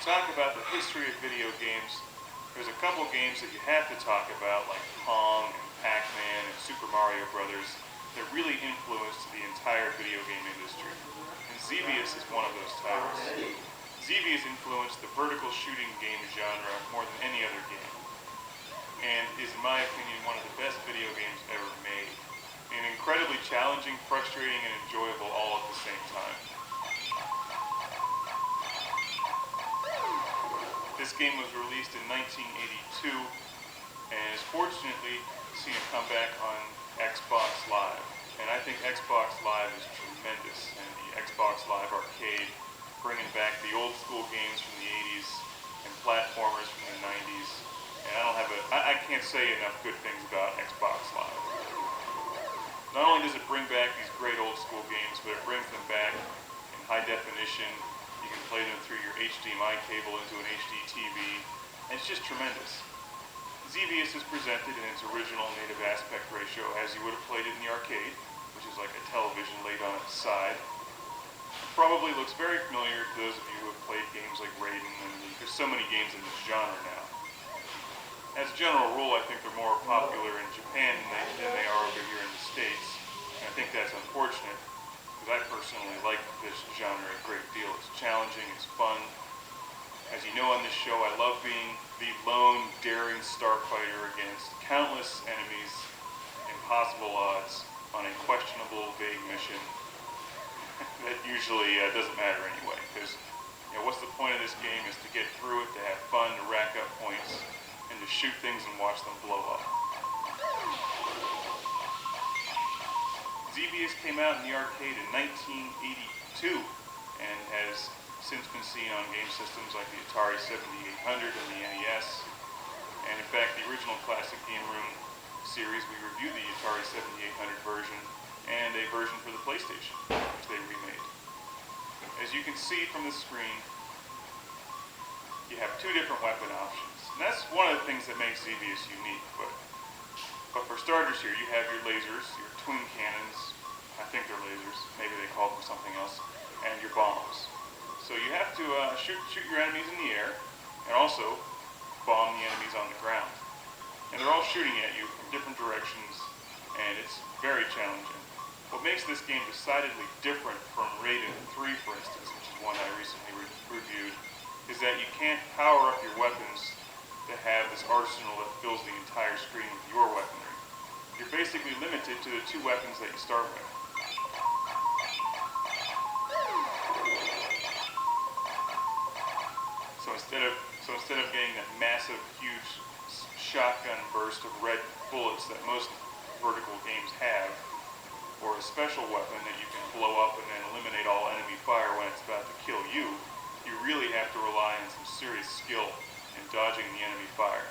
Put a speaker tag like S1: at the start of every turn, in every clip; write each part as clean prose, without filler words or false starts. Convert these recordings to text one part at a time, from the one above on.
S1: talk about the history of video games, there's a couple games that you have to talk about, like Pong and Pac-Man and Super Mario Brothers, that really influenced the entire video game industry. And Xevious is one of those titles. Xevious influenced the vertical shooting game genre more than any other game, and is, in my opinion, one of the best video games ever made. And incredibly challenging, frustrating, and enjoyable all at the same time. This game was released in 1982 and has fortunately seen a comeback on Xbox Live. And I think Xbox Live is tremendous, and the Xbox Live Arcade, bringing back the old school games from the 80s and platformers from the 90s. And I can't say enough good things about Xbox Live. Not only does it bring back these great old school games, but it brings them back in high definition. You can play them through your HDMI cable into an HD TV, and it's just tremendous. Xevious is presented in its original native aspect ratio as you would have played it in the arcade, which is like a television laid on its side. It probably looks very familiar to those of you who have played games like Raiden, and there's so many games in this genre now. As a general rule, I think they're more popular in Japan than they are over here in the States, and I think that's unfortunate. I personally like this genre a great deal. It's challenging, it's fun. As you know on this show, I love being the lone, daring starfighter against countless enemies, impossible odds, on a questionable, vague mission that usually doesn't matter anyway. Because what's the point of this game is to get through it, to have fun, to rack up points, and to shoot things and watch them blow up. Xevious came out in the arcade in 1982 and has since been seen on game systems like the Atari 7800 and the NES. And in fact, the original Classic Game Room series, we reviewed the Atari 7800 version and a version for the PlayStation, which they remade. As you can see from the screen, you have two different weapon options. And that's one of the things that makes Xevious unique. But for starters here, you have your lasers, your twin cannons, I think they're lasers, maybe they call them something else, and your bombs. So you have to shoot your enemies in the air, and also bomb the enemies on the ground. And they're all shooting at you from different directions, and it's very challenging. What makes this game decidedly different from Raiden 3, for instance, which is one I recently reviewed, is that you can't power up your weapons to have this arsenal that fills the entire screen with your weaponry. You're basically limited to the two weapons that you start with. So instead of getting that massive, huge shotgun burst of red bullets that most vertical games have, or a special weapon that you can blow up and then eliminate all enemy fire when it's about to kill you, you really have to rely on some serious skill in dodging the enemy fire.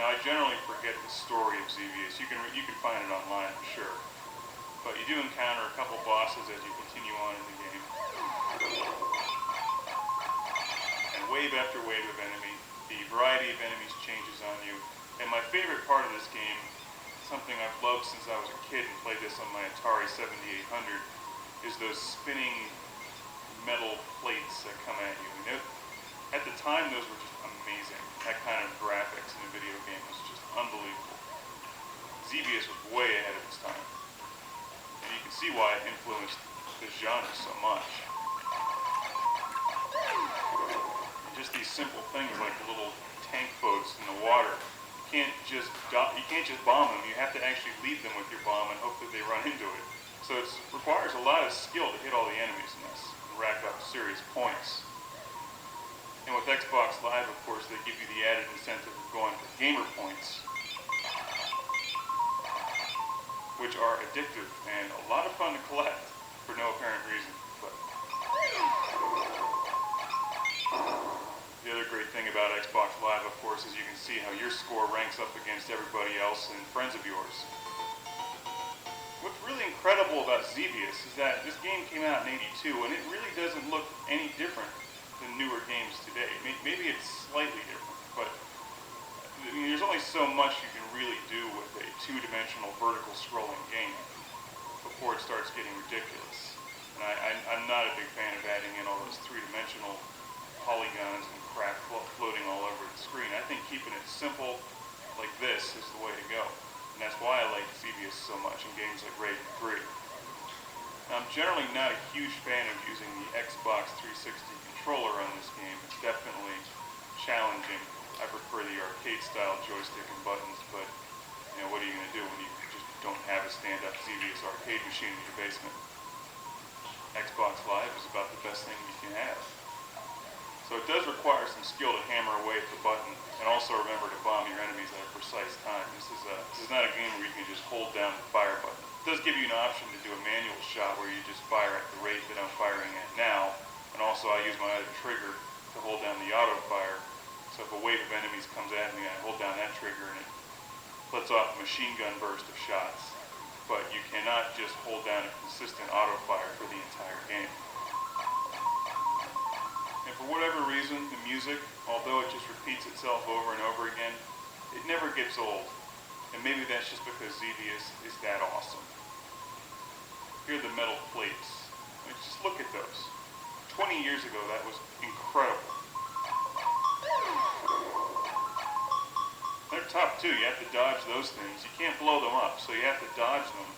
S1: Now, I generally forget the story of Xevious. You can find it online, I'm sure. But you do encounter a couple bosses as you continue on in the game. And wave after wave of enemy. The variety of enemies changes on you. And my favorite part of this game, something I've loved since I was a kid and played this on my Atari 7800, is those spinning metal plates that come at you. And at the time, those were just amazing. That kind of graphics in a video game was just unbelievable. Xevious was way ahead of its time. And you can see why it influenced this genre so much. And just these simple things like the little tank boats in the water. You can't just bomb them. You have to actually lead them with your bomb and hope that they run into it. So it requires a lot of skill to hit all the enemies in this and rack up serious points. And with Xbox Live, of course, they give you the added incentive of going for gamer points, which are addictive and a lot of fun to collect for no apparent reason. But the other great thing about Xbox Live, of course, is you can see how your score ranks up against everybody else and friends of yours. What's really incredible about Xevious is that this game came out in '82, and it really doesn't look any different than newer games today. Maybe it's slightly different, but I mean, there's only so much you can really do with a two-dimensional vertical scrolling game before it starts getting ridiculous. And I'm not a big fan of adding in all those three-dimensional polygons and crap floating all over the screen. I think keeping it simple like this is the way to go. And that's why I like Xevious so much in games like Raiden 3. Now, I'm generally not a huge fan of using the Xbox 360 controller on this game. It's definitely challenging. I prefer the arcade-style joystick and buttons, but you know, what are you going to do when you just don't have a stand-up Xevious arcade machine in your basement? Xbox Live is about the best thing you can have. So it does require some skill to hammer away at the button, and also remember to bomb your enemies at a precise time. This is not a game where you can just hold down the fire button. It does give you an option to do a manual shot where you just fire at the rate that I'm firing at now, and also I use my other trigger to hold down the auto fire. So if a wave of enemies comes at me, I hold down that trigger and it lets off a machine gun burst of shots. But you cannot just hold down a consistent auto fire for the entire game. And for whatever reason, the music, although it just repeats itself over and over again, it never gets old. And maybe that's just because Xevious is that awesome. Here are the metal plates. I mean, just look at those. 20 years ago, that was incredible. They're tough too. You have to dodge those things. You can't blow them up, so you have to dodge them.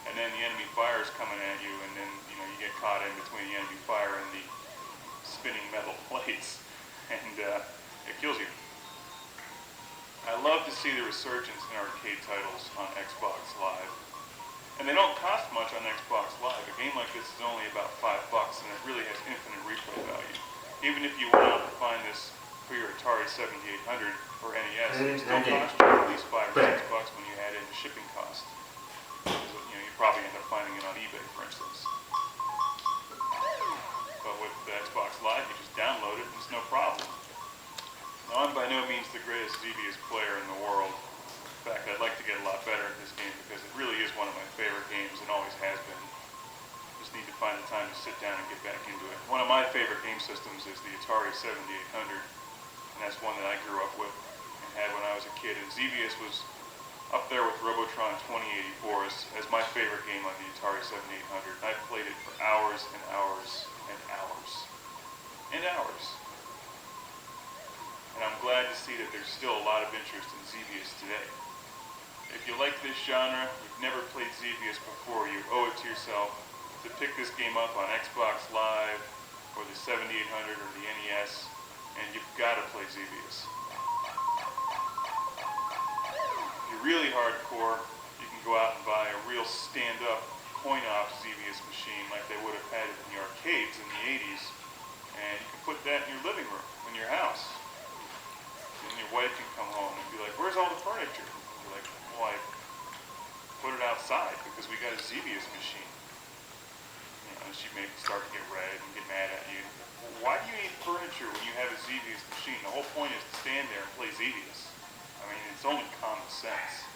S1: And then the enemy fire is coming at you, and then you get caught in between the enemy fire and the spinning metal plates, and it kills you. I love to see the resurgence in arcade titles on Xbox Live. And they don't cost much on Xbox Live. A game like this is only about $5, and it really has infinite replay value. Even if you went out to find this for your Atari 7800 or NES, it still costs you at least $5 or $6 when you add in the shipping cost. You probably end up finding it on eBay, for instance. But with the Xbox Live, you just download it and it's no problem. Now, I'm by no means the greatest Xevious player in the world. In fact, I'd like to get a lot better at this game because it really is one of my favorite games and always has been. Just need to find the time to sit down and get back into it. One of my favorite game systems is the Atari 7800, and that's one that I grew up with and had when I was a kid. And Xevious was up there with Robotron 2084 as my favorite game on the Atari 7800. I played it for hours and hours and hours and hours. And I'm glad to see that there's still a lot of interest in Xevious today. If you like this genre, you've never played Xevious before, you owe it to yourself to pick this game up on Xbox Live or the 7800 or the NES, and you've got to play Xevious. If you're really hardcore, you can go out and buy a real stand-up coin-op Xevious machine like they would have had in the arcades in the 80s, and you can put that in your living room, in your house. And your wife can come home and be like, "Where's all the furniture?" And you're like, "Well, I put it outside because we got a Xevious machine." She may start to get red and get mad at you. Well, why do you need furniture when you have a Xevious machine? The whole point is to stand there and play Xevious. I mean, it's only common sense.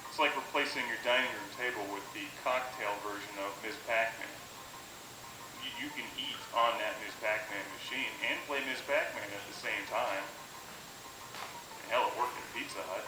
S1: It's like replacing your dining room table with the cocktail version of Ms. Pac-Man. You can eat on that Ms. Pac-Man machine and play Ms. Pac-Man at the same time. Hell, it worked at Pizza Hut.